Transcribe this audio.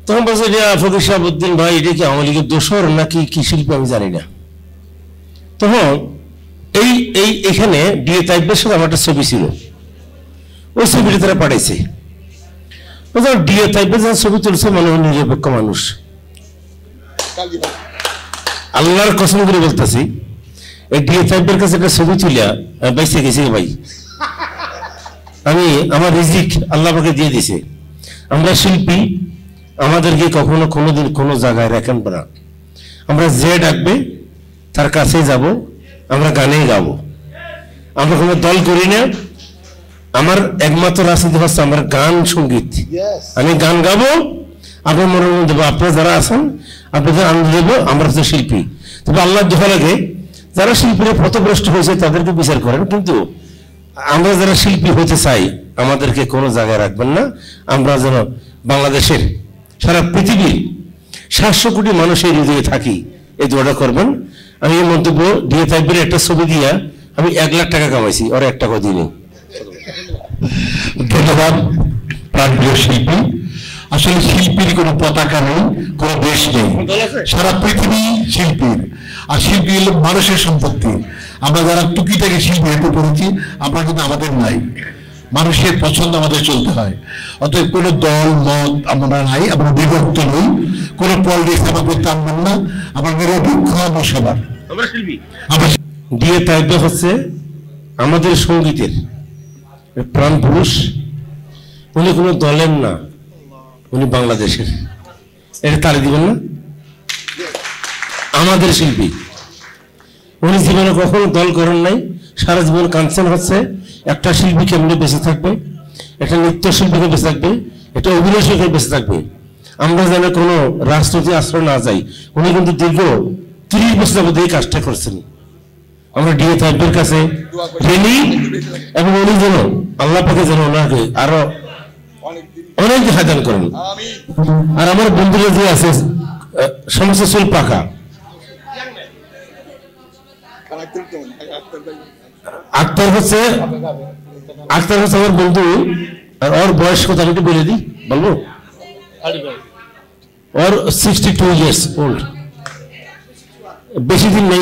তখন বলছে যে ফকির শাহাবুদ্দিন ভাই এটা কি আওয়ামী লীগের দোসর নাকি কি শিল্পী আমি জানি না। তখন এইখানে ডিএ তাইবের সাথে আমার একটা ছবি ছিল, ওই ছবিটা তারা পাঠাইছে। ডিএ তাইবের যারা ছবি তুলছে মনে হয় নিরপেক্ষ মানুষ। আল্লাহর কসম করে বলতেছি, এই ডিএ তাইবের কাছে একটা ছবি তুলিয়া বাইসে গেছি ভাই, আমি আমার রিজিক আল্লাহ আমাকে দিয়ে দিছে। আমরা শিল্পী, আমাদেরকে কখনো কোনোদিন কোনো জায়গায় রাখেন না। আমরা যে ডাকবে তার কাছে যাব, আমরা গানেই গাবো, আমরা কোনো দল করি না। আমার একমাত্র রাজনীতি হচ্ছে আমার গান সঙ্গীত। আমি গান গাবো, আপনার মনোরঞ্জন দেবো, আপনারা যারা আছেন আপনাদের আনন্দ দেবো। আমরা হচ্ছে শিল্পী। তবে আল্লাহ দোয়া লাগে যারা শিল্পীরা পথভ্রষ্ট হয়েছে তাদেরকে বিচার করেন, কিন্তু আমরা যারা শিল্পী হতে চাই আমাদেরকে কোনো জায়গায় রাখবেন না। আমরা যেন বাংলাদেশের সারা পৃথিবীর 700 কোটি মানুষের হৃদয়ে থাকি, এই দোয়াটা করবেন। আমি এই মন্তব্য দিয়ে থাকবেন। একটা ছবি দিয়া আমি 1 লাখ টাকা কামাইছি, ওরা 1 টাকা দিইনি। ধন্যবাদ প্রাণপ্রিয় শিল্পী। আসলে শিল্পীর কোনো পতাকা নেই, কোনো দেশ নেই, সারা পৃথিবী শিল্পীর। আর শিল্পী হলো মানুষের সম্পত্তি। আমরা যারা টুকিটাকে শিল্পী হতে পেরেছি, আমরা কিন্তু আমাদের নাই, মানুষের পছন্দ আমাদের চলতে হয়। অতএব কোনো দল মত আমরা নাই, আমরা বিভক্ত নই, কোনো পলিটিক্স আমরা করতে আনবেন না। আমরা নিরপেক্ষ, আমরা সবার। ডিএ তাইবে হচ্ছে আমাদের সঙ্গীতের প্রাণ পুরুষ। উনি কোনো দলের না, উনি বাংলাদেশের। এটা তালি দিবেন না? আমাদের শিল্পী। উনি জীবনে কখনো দল করেন নাই, সারা জীবন কাঞ্চন হচ্ছে একটা শিল্পী কেমনি বেঁচে থাকবে, একটা নৃত্য শিল্পীকে বেঁচে থাকবে, একটা অভিনয় শিল্পী বেঁচে থাকবে। আমরা যেন কোনো রাজনৈতিক আশ্রয় না যাই। উনি কিন্তু দীর্ঘ 30 বছর যাবত এই কাজটা করছেন। আমরা ডিএ তাইবের কাছে ঋণী, এবং উনি যেন আল্লাহ পাকে যেন ওনাকে আরো অনেক হাজার করেন। আর আমার বন্ধুরা যে আছে সমস্ত চুল পাকা, আক্তার হচ্ছে আমার বন্ধু। আর ওর বয়স কত আমি একটু বলে দিই, বলবো? ওর 62 years old, বেশি দিন নেই।